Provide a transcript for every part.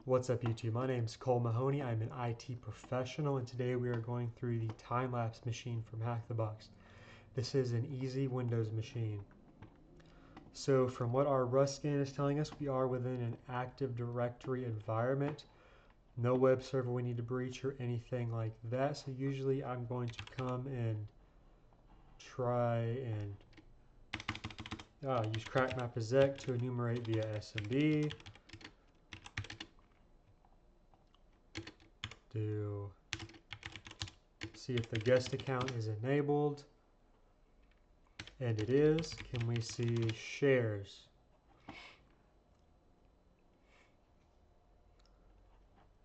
What's up YouTube? My name is Cole Mahoney. I'm an IT professional and today we are going through the Timelapse machine from Hack the Box. This is an easy Windows machine. So from what our Rust scan is telling us, we are within an Active Directory environment. No web server we need to breach or anything like that. So usually I'm going to come and try and use crackmap.exec to enumerate via SMB. To see if the guest account is enabled, and it is. Can we see shares?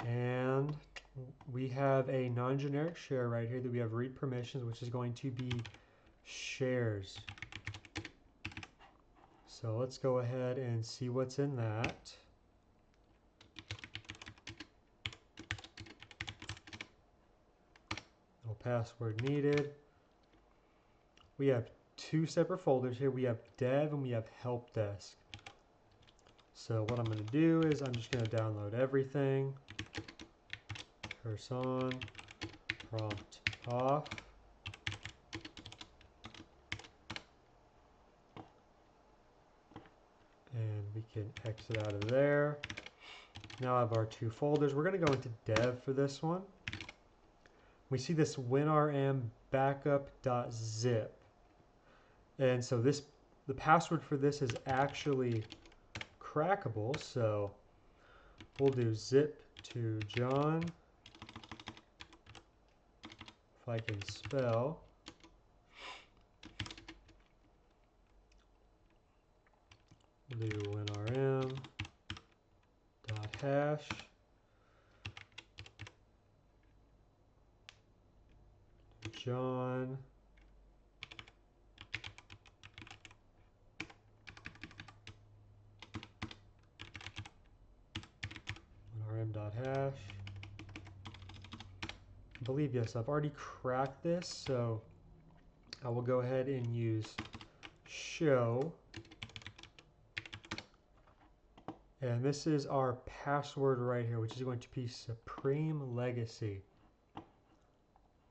And we have a non-generic share right here that we have read permissions, which is going to be shares. So let's go ahead and see what's in that. No password needed. We have two separate folders here. We have dev and we have help desk. So what I'm going to do is I'm just going to download everything. Curse on, prompt off. And we can exit out of there. Now I have our two folders. We're going to go into dev for this one. We see this winrm backup.zip. And so the password for this is actually crackable. So we'll do zip to John. If I can spell. We'll do winrm dot hash. John. winrm.hash. I believe, yes, I've already cracked this, so I will go ahead and use show. And this is our password right here, which is going to be Supreme Legacy.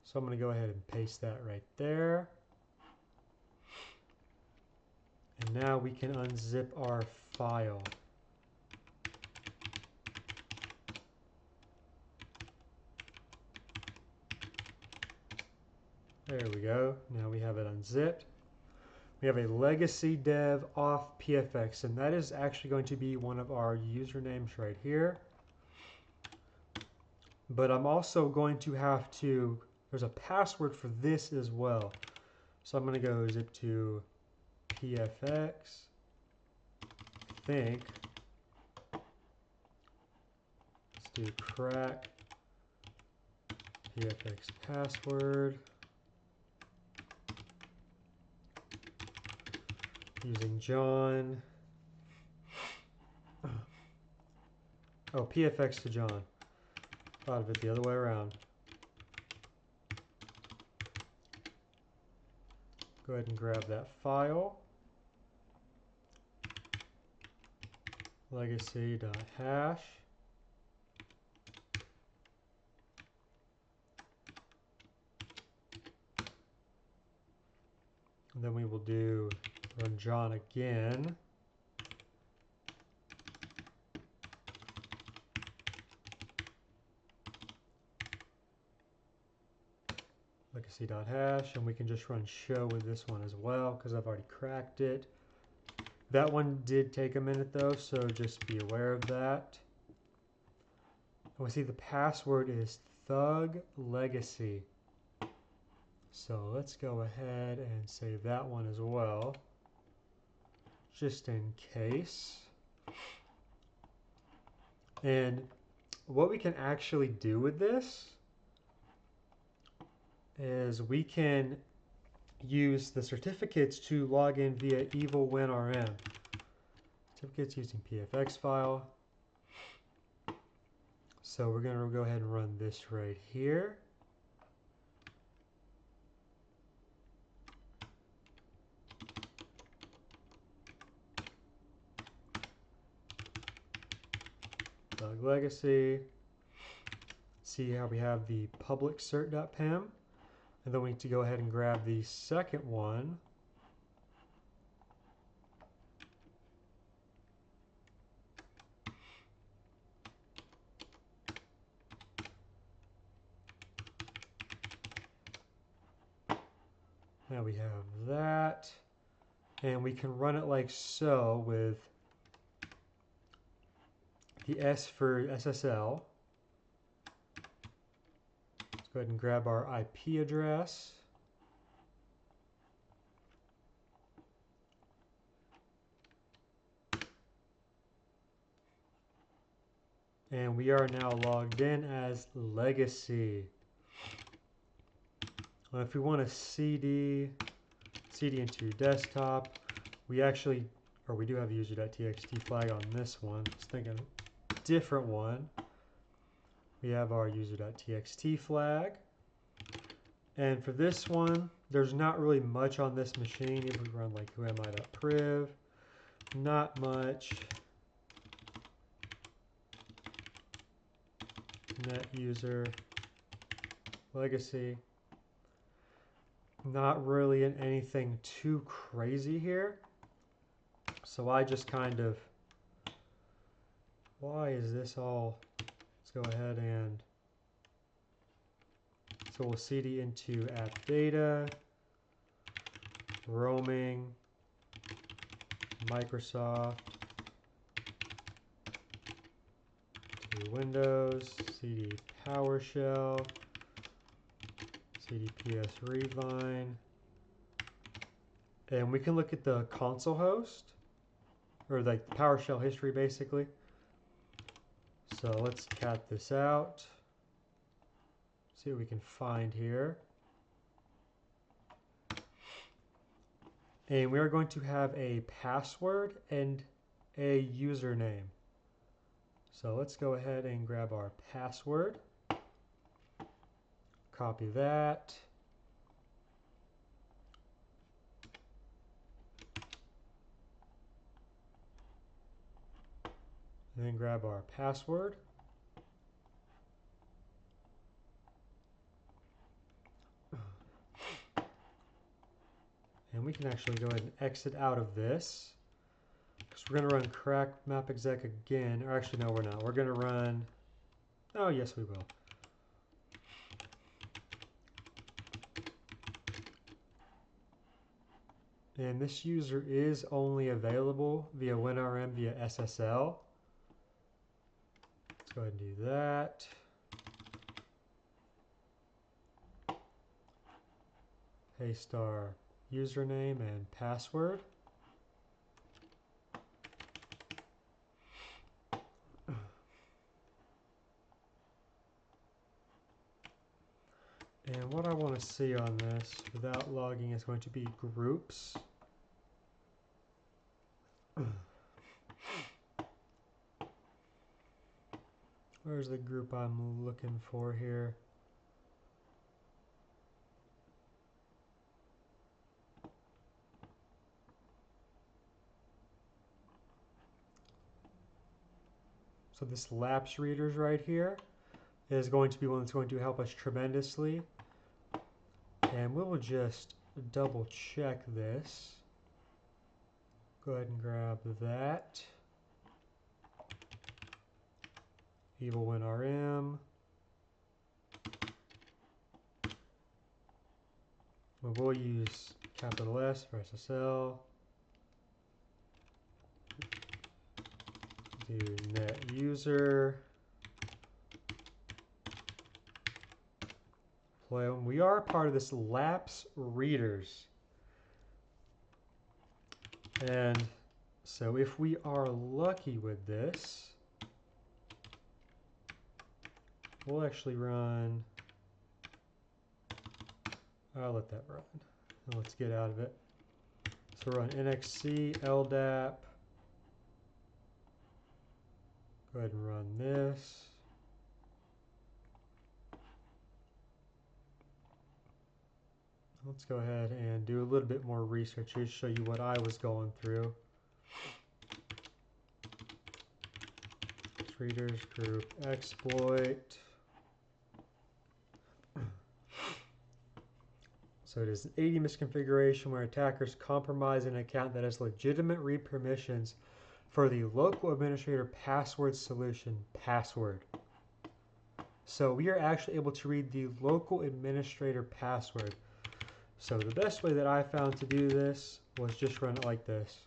So I'm going to go ahead and paste that right there. And now we can unzip our file. There we go. Now we have it unzipped. We have a legacy dev off pfx, and that is actually going to be one of our usernames right here. But I'm also going to have to, there's a password for this as well. So I'm going to go zip to pfx, I think. Let's do crack pfx password. Using John. Oh, pfx to John. Thought of it the other way around. Go ahead and grab that file. Legacy.hash. And then we will do run John again. Legacy.hash, and we can just run show with this one as well because I've already cracked it. That one did take a minute though, so just be aware of that. And we see the password is Thug Legacy. So let's go ahead and save that one as well, just in case. And what we can actually do with this is we can use the certificates to log in via evil winrm. Certificates using pfx file. So we're going to go ahead and run this right here. debug legacy. See how we have the public cert.pem, and then we need to go ahead and grab the second one. Now we have that, and we can run it like so with the S for SSL. Let's go ahead and grab our IP address. And we are now logged in as legacy. If we want to CD into desktop, we actually, or we do have a user.txt flag on this one. I was thinking a different one. We have our user.txt flag. And for this one, there's not really much on this machine. If we run like whoami.priv, not much. Net user legacy. Not really in anything too crazy here. So I just kind of, why is this all, let's go ahead and, so we'll cd into app data, roaming, Microsoft, to Windows, cd PowerShell, cdps revine, and we can look at the console host, or like the PowerShell history basically. So let's cat this out, see what we can find here. And we are going to have a password and a username. So let's go ahead and grab our password. Copy that. And then grab our password. And we can actually go ahead and exit out of this. Because we're going to run crack map exec again. Or actually, no, we're not. We're going to run, oh, yes, we will. And this user is only available via WinRM via SSL. Let's go ahead and do that. Paste our username and password. And what I want to see on this without logging is going to be groups. Where's the group I'm looking for here? So this lapse readers right here is going to be one that's going to help us tremendously. And we will just double check this. Go ahead and grab that. Evil WinRM. We will use capital S for SSL. Do net user. We are part of this lapse readers. And so if we are lucky with this, we'll actually run, I'll let that run. Let's get out of it. So run nxc ldap. Go ahead and run this. Let's go ahead and do a little bit more research here to show you what I was going through. Let's readers group exploit. So it is an 80 misconfiguration where attackers compromise an account that has legitimate read permissions for the local administrator password solution password. So we are actually able to read the local administrator password. So the best way that I found to do this was just run it like this,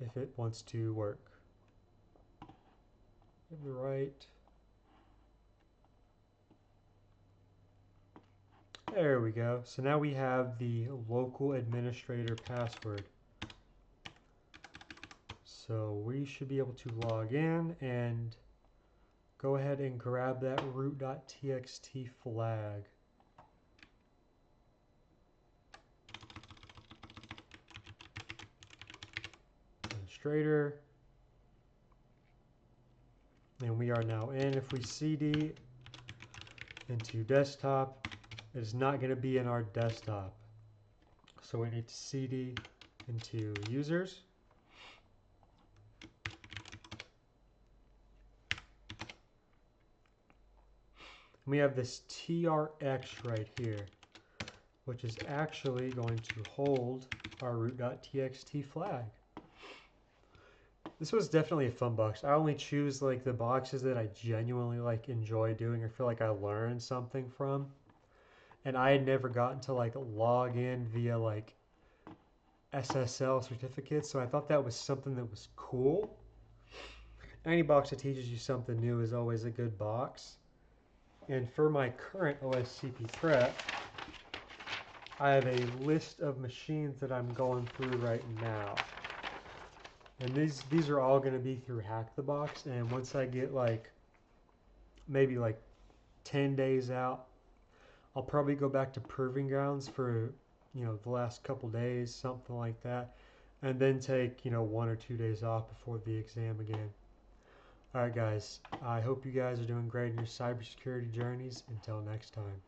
if it wants to work. Give the right. There we go. So now we have the local administrator password. So we should be able to log in and go ahead and grab that root.txt flag. Administrator. And we are now in. If we cd into desktop, it is not going to be in our desktop. So we need to cd into users. We have this TRX right here, which is actually going to hold our root.txt flag. This was definitely a fun box. I only choose like the boxes that I genuinely like enjoy doing or feel like I learned something from. And I had never gotten to like log in via like SSL certificates, so I thought that was something that was cool. Any box that teaches you something new is always a good box. And for my current OSCP prep, I have a list of machines that I'm going through right now. And these are all going to be through Hack the Box. And once I get like maybe like 10 days out, I'll probably go back to Proving Grounds for, the last couple days, something like that. And then take, 1 or 2 days off before the exam again. Alright guys, I hope you guys are doing great in your cybersecurity journeys. Until next time.